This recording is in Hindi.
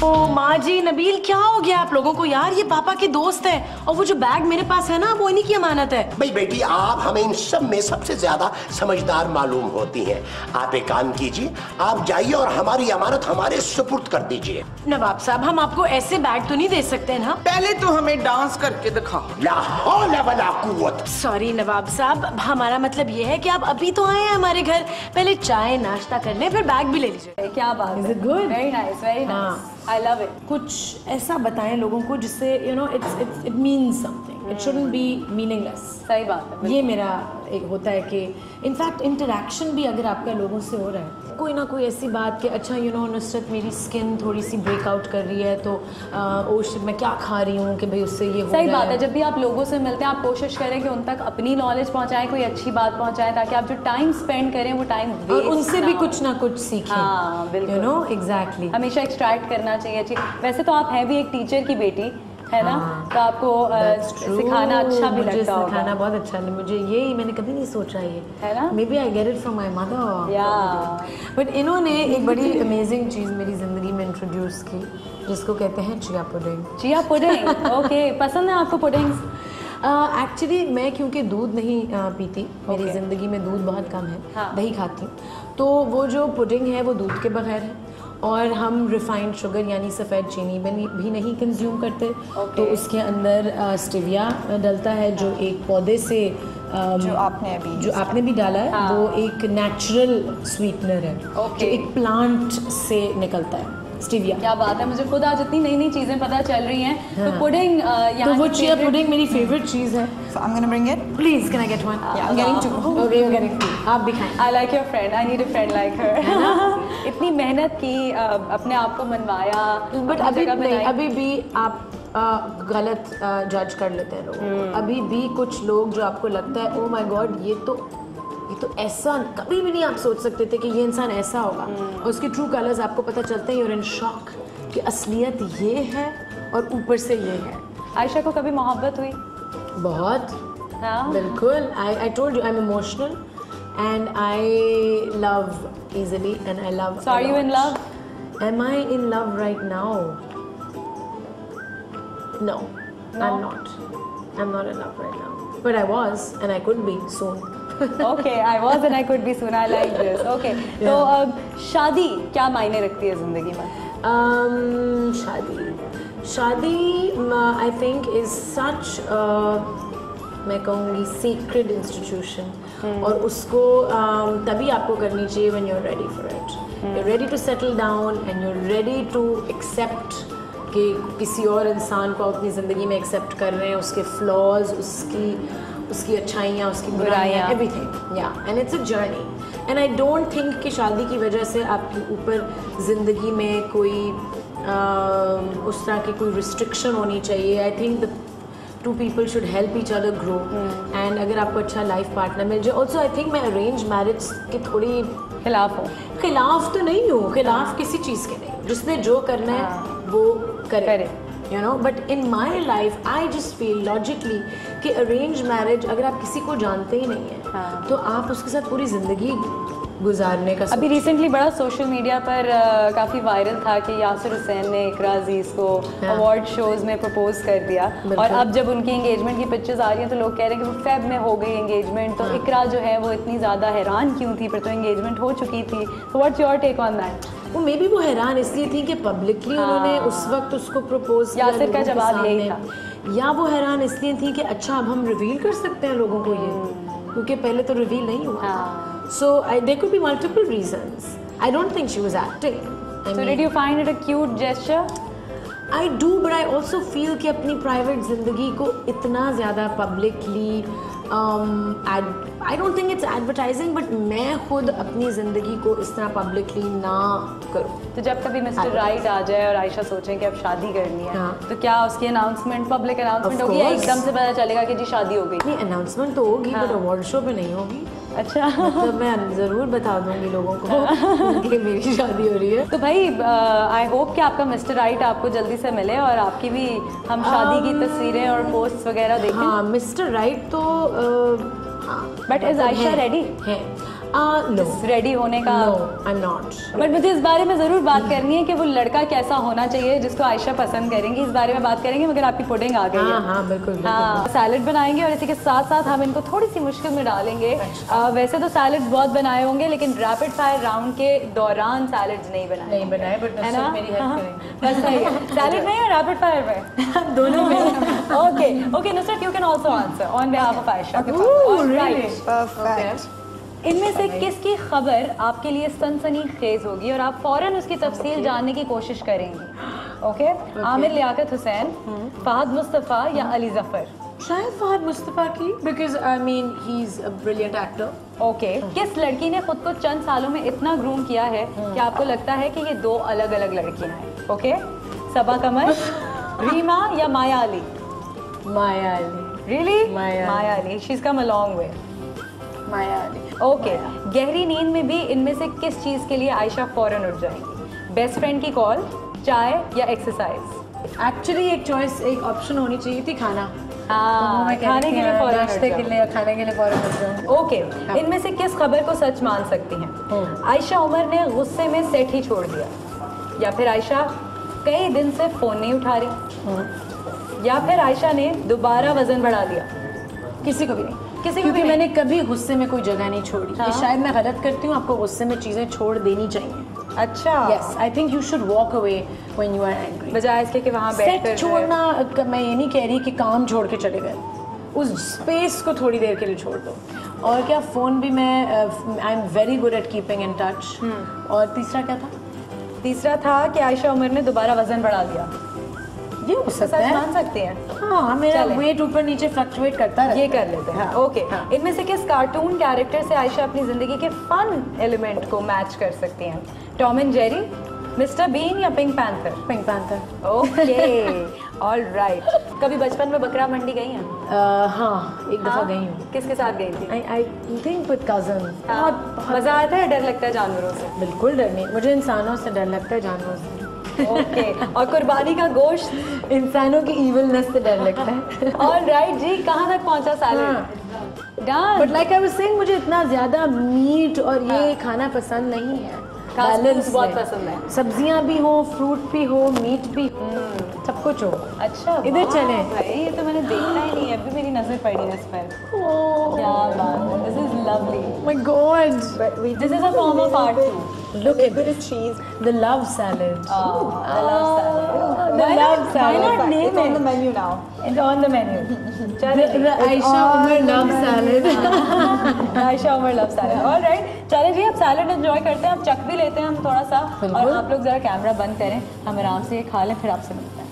ओ माँ जी, नबील क्या हो गया आप लोगों को यार? ये पापा के दोस्त है और वो जो बैग मेरे पास है ना वो इन्हीं की अमानत है। भाई बेटी, आप हमें इन सब में सबसे ज्यादा समझदार मालूम होती हैं। आप एक काम कीजिए, आप जाइए और हमारी अमानत हमारे सुपुर्द कर दीजिए। नवाब साहब, हम आपको ऐसे बैग तो नहीं दे सकते ना। पहले तो हमें डांस करके दिखाओ। ला हौला वला कुव्वत। सॉरी नवाब साहब, हमारा मतलब ये है कि आप अभी तो आए हैं हमारे घर, पहले चाय नाश्ता कर लें, फिर बैग भी ले लीजिए। क्या बात है? Very nice, very nice, I love it. कुछ ऐसा बताएं लोगों को जिससे you know it means something, it shouldn't be meaningless. सही बात है। ये मेरा एक होता है कि इनफैक्ट इंटरेक्शन भी अगर आपका लोगों से हो रहा है, कोई ना कोई ऐसी बात कि अच्छा यू नो नुसरत मेरी स्किन थोड़ी सी ब्रेकआउट कर रही है तो ओ शिट मैं क्या खा रही हूँ कि भाई उससे ये हो रहा है। सही बात है। जब भी आप लोगों से मिलते हैं आप कोशिश करें कि उन तक अपनी नॉलेज पहुंचाएं, कोई अच्छी बात पहुंचाएं, ताकि आप जो टाइम स्पेंड करें वो टाइम और उनसे भी कुछ ना कुछ सीखें। हाँ बिल्कुल, यू नो एग्जैक्टली, हमेशा एक्सट्रैक्ट करना चाहिए अच्छी। वैसे तो आप हैं भी एक टीचर की बेटी है ना, तो आपको सिखाना अच्छा भी लगता होगा। सिखाना बहुत अच्छा है मुझे, ये मैंने कभी नहीं सोचा ये, है ना? Maybe I get it from my mother. या बट इन्होंने एक बड़ी अमेजिंग चीज़ मेरी ज़िंदगी में इंट्रोड्यूस की जिसको कहते हैं chia pudding. Chia pudding, okay. पसंद है आपको पुडिंग्स? एक्चुअली मैं क्योंकि दूध नहीं पीती, मेरी ज़िंदगी में दूध बहुत कम है, हाँ। दही खाती हूँ, तो वो जो पुडिंग है वो दूध के बगैर है और हम रिफाइंड शुगर यानी सफ़ेद चीनी भी नहीं कंज्यूम करते। तो उसके अंदर स्टिविया डलता है जो एक पौधे से जो आपने भी डाला है। हाँ। वो एक नेचुरल स्वीटनर है जो एक प्लांट से निकलता है, स्टिविया। क्या बात है, मुझे खुद आज इतनी नई नई चीज़ें पता चल रही हैं। हाँ। तो पुडिंग तो वो चिया पुडिंग मेरी फेवरेट चीज़ है। So I'm gonna bring it. Please, can I get one? Yeah, I'm getting two. Okay, I'm getting two. आप भी खाएं। I like your friend. I need a friend like her. इतनी मेहनत की, अपने आप को मनवाया, बट अभी भी आप गलत जज कर लेते हैं लोग। अभी भी कुछ लोग जो आपको लगता है ओ माय गॉड ये तो ऐसा कभी भी नहीं आप सोच सकते थे कि ये इंसान ऐसा होगा, और उसके ट्रू कलर्स आपको पता चलते हैं। यूर इन शॉक कि असलियत ये है और ऊपर से ये है। आयशा को कभी मोहब्बत हुई? बहुत। हाँ? बिल्कुल। I told you I am emotional and I love easily and I love. So are you in love? Am I in love right now? No, I'm not. I'm not in love right now. But I was and I could be soon. Okay, I was and I could be soon. I like this. Okay. तो शादी क्या मायने रखती है जिंदगी में? शादी I think is such मैं कहूँगी सीक्रेट इंस्टीट्यूशन, और उसको तभी आपको करनी चाहिए when you're ready for it. You're ready to settle down and you're ready to accept कि किसी और इंसान को अपनी ज़िंदगी में एक्सेप्ट कर रहे हैं, उसके फ्लॉज, उसकी अच्छाइयाँ, उसकी बुराइयाँ, एवरीथिंग। या and it's a journey and I don't think कि शादी की वजह से आपके ऊपर ज़िंदगी में कोई उस तरह की कोई रिस्ट्रिक्शन होनी चाहिए। I think two people should help each other grow and अगर आपको अच्छा लाइफ पार्टनर मिल जाए। ऑल्सो आई थिंक मैं अरेंज मैरिज की थोड़ी खिलाफ तो नहीं हूँ, खिलाफ किसी चीज़ के नहीं, जिसने जो करना है वो करे you know. But in my life I just feel logically कि अरेंज मैरिज अगर आप किसी को जानते ही नहीं है तो आप उसके साथ पूरी ज़िंदगी गुजारने का। अभी रिसेंटली बड़ा सोशल मीडिया पर काफ़ी वायरल था कि यासिर हुसैन ने इकरा अजीज़ को अवार्ड शोज़ में प्रपोज कर दिया, और अब जब उनकी एंगेजमेंट की पिक्चर्स आ रही हैं तो लोग कह रहे हैं कि वो फेब में हो गई एंगेजमेंट, तो इकरा जो है वो इतनी ज़्यादा हैरान क्यों थी, फिर तो एंगेजमेंट हो चुकी थी। तो what's your take on that? वो मे बी वो हैरान इसलिए थी कि पब्लिकली उन्होंने उस वक्त उसको प्रपोज किया, यासिर का जवाब यही था, या वो हैरान इसलिए थी कि अच्छा अब हम रिवील कर सकते हैं लोगों को ये, क्योंकि पहले तो रिवील नहीं हुआ। So there could be multiple reasons. I don't think she was acting. So did you find it a cute gesture? I do, but I also feel कि अपनी private ज़िंदगी को इतना ज़्यादा publicly I don't think it's advertising, but मैं खुद अपनी ज़िंदगी को इस तरह publicly ना करूँ। तो जब कभी मिस्टर राइट आ जाए और आयशा सोचें कि अब शादी करनी है, तो क्या उसकी अनाउंसमेंट, पब्लिक अनाउंसमेंट होगी या एकदम से पता चलेगा कि जी शादी हो गई? नहीं, अनाउंसमेंट तो होगी, बट अवार्ड शो पे नहीं होगी। अच्छा। मतलब मैं ज़रूर बता दूंगी लोगों को कि मेरी शादी हो रही है। तो भाई आई होप कि आपका मिस्टर राइट आपको जल्दी से मिले और आपकी भी हम शादी की तस्वीरें और पोस्ट वगैरह देखें। हाँ, मिस्टर राइट तो बट इज आयशा रेडी? है। नो रेडी होने का? No I am not. But मुझे इस बारे में ज़रूर बात करनी है कि वो लड़का कैसा होना चाहिए जिसको आयशा पसंद करेंगी, इस बारे में बात करेंगे, मगर आपकी पुडिंग आ गई है। हाँ बिल्कुल। हाँ, सैलड बनाएंगे और इसी के साथ साथ हम इनको थोड़ी सी मुश्किल में डालेंगे। वैसे तो सैलड बहुत बनाए होंगे, लेकिन रैपिड फायर राउंड के दौरान सैलड्स नहीं बनाए बट है ना? मेरी हेल्प करेंगे। बस सही है। सैलड में या रैपिड फायर में? दोनों में। Okay Nusrat, you can also answer on behalf of Ayesha. Perfect. इनमें से किसकी खबर आपके लिए सनसनीखेज होगी और आप फौरन उसकी तफसील जानने की कोशिश करेंगी? ओके, आमिर लियाकत हुसैन, फहद मुस्तफ़ा या अली जफर? शायद फहद मुस्तफ़ा की, because I mean he is a brilliant actor. Okay, किस लड़की ने खुद को चंद सालों में इतना ग्रूम किया है कि आपको लगता है कि ये दो अलग अलग लड़कियां हैं? ओके, सबा कमर, रीमा या Maya Ali? Maya Ali. Really? Maya Ali, she is come a long way. Maya Ali. Okay, गहरी नींद में भी इनमें से किस चीज़ के लिए आयशा फौरन उठ जाएंगी? बेस्ट फ्रेंड की कॉल, चाय या एक्सरसाइज? एक्चुअली एक चॉइस, एक ऑप्शन होनी चाहिए थी खाना। हाँ, खाने के लिए फौरन नाश्ते उठ के जाओ। लिए, खाने के लिए फौरन उठ जाओ। ओके, इनमें से किस खबर को सच मान सकती हैं? आयशा उमर ने गुस्से में सेट ही छोड़ दिया, या फिर आयशा कई दिन से फोन नहीं उठा रही, या फिर आयशा ने दोबारा वजन बढ़ा लिया? किसी को भी नहीं, किसी को क्योंकि भी मैंने कभी गुस्से में कोई जगह नहीं छोड़ी। हाँ? ये शायद मैं गलत करती हूँ, आपको गुस्से में चीज़ें छोड़ देनी चाहिए। अच्छा, yes, I think you should walk away when you are angry. बजाय इसके कि वहाँ बैठ सेट कर छोड़ना, मैं ये नहीं कह रही कि काम छोड़ के चले गए, उस स्पेस को थोड़ी देर के लिए छोड़ दो। और क्या, फ़ोन भी मैं, I am very good at keeping in touch. और तीसरा क्या था? तीसरा था कि आयशा उमर ने दोबारा वजन बढ़ा दिया। ये हो सकता सच है। मान सकते हैं? हाँ, मेरा चलें। वेट ऊपर नीचे फ्लक्चुएट करता रहता है। ये कर लेते हैं। हाँ, ओके, हाँ। इनमें से किस कार्टून कैरेक्टर से आयशा अपनी जिंदगी के फन एलिमेंट को मैच कर सकती हैं? Tom and Jerry, Mister Bean या pink panther? Pink panther. Okay, alright. कभी बचपन में बकरा मंडी गई हैं? हाँ, एक दफ़ा गई हूँ। किसके साथ गई थी? I think with cousin. बहुत मजा आता है, डर लगता है जानवरों से? बिल्कुल डर नहीं, मुझे इंसानों से डर लगता है, जानवरों से। ओके, और कुर्बानी का गोश्त? इंसानों की इविलनेस से डर लगता है। ऑलराइट जी, कहाँ तक पहुँचा salad? Done. But like I was saying, मुझे इतना ज़्यादा मीट और ये खाना पसंद नहीं है। खास बैलेंस foods बहुत में। पसंद है। सब्जियां भी हो, फ्रूट भी हो, मीट भी हो, सब कुछ हो। अच्छा, इधर वाह चलें। भाई, ये तो मैंने देखा ही नहीं है, अभी मेरी नजर पड़ी इस पर। क्या बात है, this is lovely. My God, this is a form of art too. look at this cheese, the love salad. The love salad. The love salad. Why not name It's on the it? menu now. It's on the menu. चले जी। The Aisha Umar love salad. Aisha Umar love salad. Alright, चले जी, अब सैलड एंजॉय करते हैं, अब चख भी लेते हैं हम थोड़ा सा, और आप लोग जरा कैमरा बंद करें, हम आराम से ये खा लें, फिर आपसे मिलते हैं।